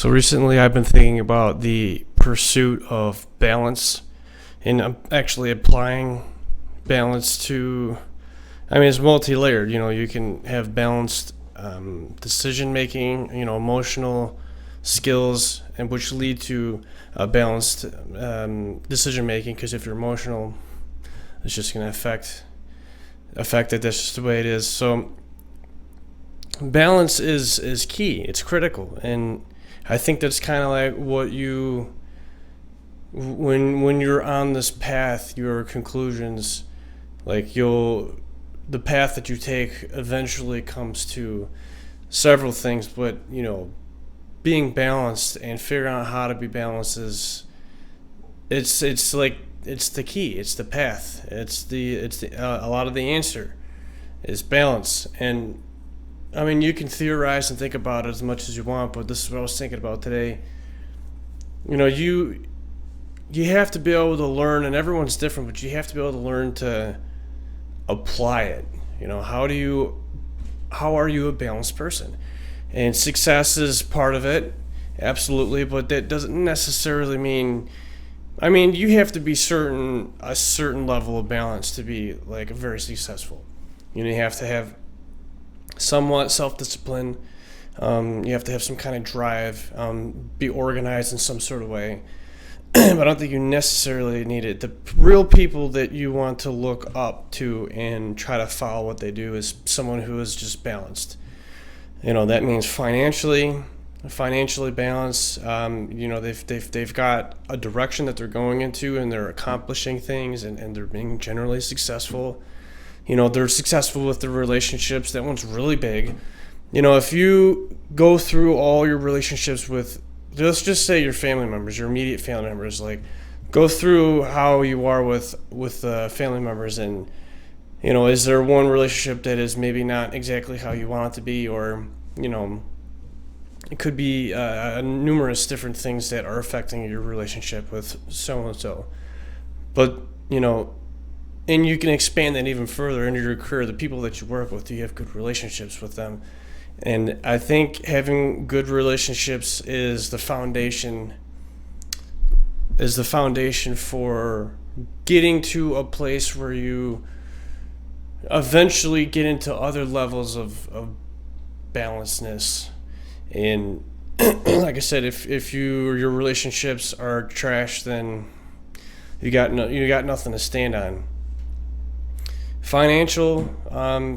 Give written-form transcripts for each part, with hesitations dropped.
So recently I've been thinking about the pursuit of balance, and I'm actually applying balance to, it's multi-layered. You can have balanced decision making, emotional skills, and which lead to balanced decision making, because if you're emotional, it's just going to affect it. That's just the way it is. So balance is key. It's critical, and I think that's kind of like what when you're on this path, your conclusions, like the path that you take eventually comes to several things, but being balanced and figuring out how to be balanced it's the key. It's the path. It's a lot of the answer is balance. And you can theorize and think about it as much as you want, but this is what I was thinking about today. You have to be able to learn, and everyone's different, but you have to be able to learn to apply it. How are you a balanced person? And success is part of it, absolutely, but that doesn't necessarily mean, you have to be a certain level of balance to be like very successful. You have to have somewhat self-discipline. You have to have some kind of drive, be organized in some sort of way. But I don't think you necessarily need it. The real people that you want to look up to and try to follow what they do is someone who is just balanced. That means financially balanced. They've got a direction that they're going into, and they're accomplishing things, and they're being generally successful. They're successful with their relationships. That one's really big. If you go through all your relationships with, let's just say your family members, your immediate family members, like go through how you are with family members, and is there one relationship that is maybe not exactly how you want it to be, or it could be numerous different things that are affecting your relationship with so and so. But and you can expand that even further into your career. The people that you work with, do you have good relationships with them? And I think having good relationships is the foundation for getting to a place where you eventually get into other levels of balancedness. And like I said, if your relationships are trash, then you got nothing to stand on. Financial,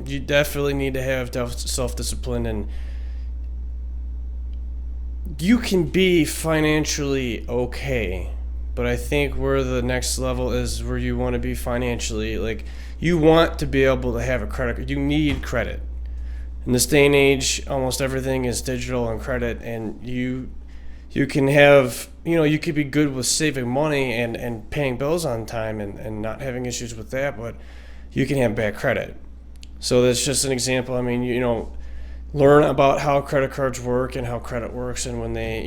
you definitely need to have self-discipline, and you can be financially okay, but I think where the next level is where you want to be financially, like you want to be able to have a credit. You need credit. In this day and age, almost everything is digital and credit, and you can have, you could be good with saving money and paying bills on time and not having issues with that, but you can have bad credit. So that's just an example. Learn about how credit cards work and how credit works, and when they,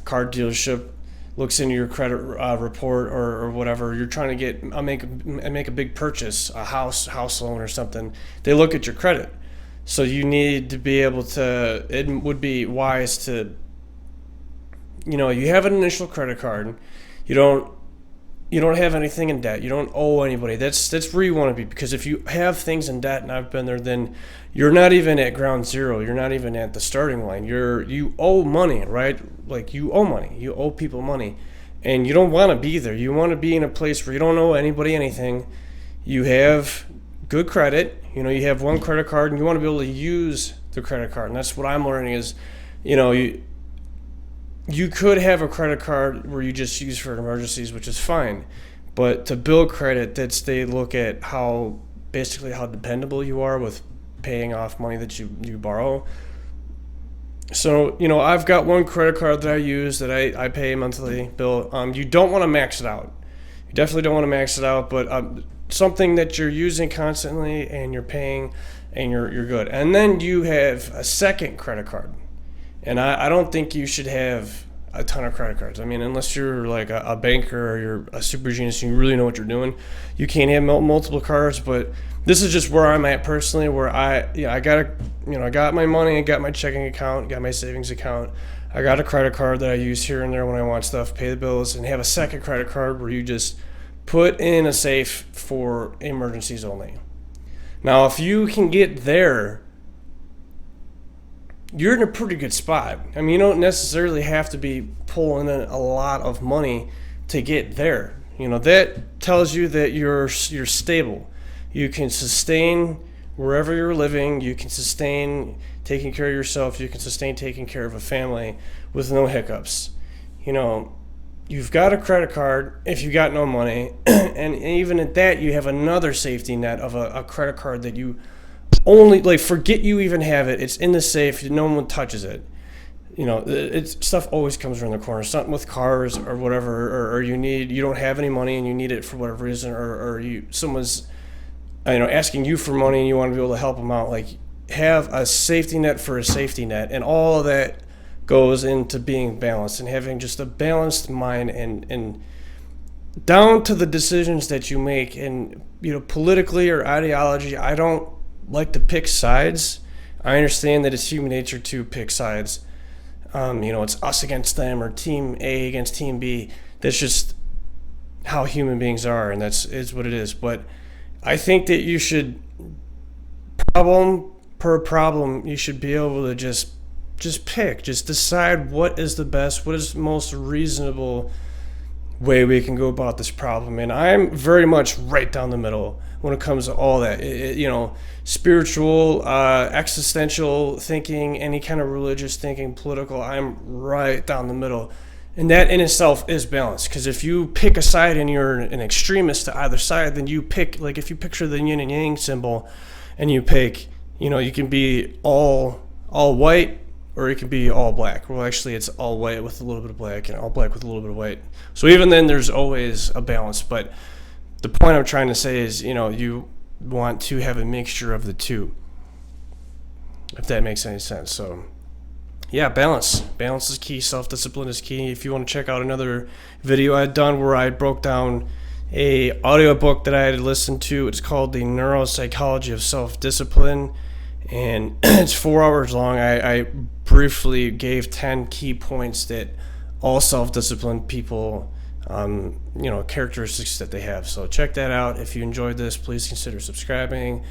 card dealership looks into your credit report or whatever, you're trying to make a big purchase, a house loan or something, they look at your credit. So you need to be able to, it would be wise to, you have an initial credit card, you don't have anything in debt, you don't owe anybody. That's where you want to be, because if you have things in debt, and I've been there, then you're not even at ground zero. You're not even at the starting line. You owe money, right? Like you owe money. You owe people money, and you don't want to be there. You want to be in a place where you don't owe anybody anything. You have good credit. You have one credit card, and you want to be able to use the credit card. And that's what I'm learning is, you could have a credit card where you just use for emergencies, which is fine. But to build credit, they look at how dependable you are with paying off money that you borrow. So, I've got one credit card that I use that I pay a monthly bill. You don't want to max it out. You definitely don't want to max it out, but something that you're using constantly and you're paying and you're good. And then you have a second credit card. And I don't think you should have a ton of credit cards. Unless you're like a banker or you're a super genius and you really know what you're doing, you can't have multiple cards. But this is just where I'm at personally, where I got my money, I got my checking account, got my savings account. I got a credit card that I use here and there when I want stuff, pay the bills, and have a second credit card where you just put in a safe for emergencies only. Now, if you can get there, you're in a pretty good spot. I mean, you don't necessarily have to be pulling in a lot of money to get there. That tells you that you're stable. You can sustain wherever you're living. You can sustain taking care of yourself. You can sustain taking care of a family with no hiccups. You've got a credit card if you got no money, and even at that, you have another safety net of a credit card that you only forget you even have it. It's in the safe. No one touches it. Stuff always comes around the corner. Something with cars or whatever, or you don't have any money and you need it for whatever reason, or someone's asking you for money and you want to be able to help them out. Have a safety net for a safety net, and all of that goes into being balanced and having just a balanced mind and down to the decisions that you make. And politically or ideology, I don't like to pick sides. I understand that it's human nature to pick sides. It's us against them or team A against team B. That's just how human beings are, and is what it is. But I think that you should, problem per problem, you should be able to just decide what is the best, what is the most reasonable way we can go about this problem. And I'm very much right down the middle when it comes to all that. Spiritual, existential thinking, any kind of religious thinking, political, I'm right down the middle. And that in itself is balance, because if you pick a side and you're an extremist to either side, then you pick, if you picture the yin and yang symbol and you pick, you can be all white, or it can be all black. Well, actually, it's all white with a little bit of black and all black with a little bit of white. So even then, there's always a balance. But the point I'm trying to say is, you want to have a mixture of the two, if that makes any sense. So, yeah, balance. Balance is key. Self-discipline is key. If you want to check out another video I had done where I broke down a audiobook that I had listened to, it's called The Neuropsychology of Self-Discipline. And it's 4 hours long. I briefly gave 10 key points that all self-disciplined people, characteristics that they have. So check that out. If you enjoyed this, please consider subscribing.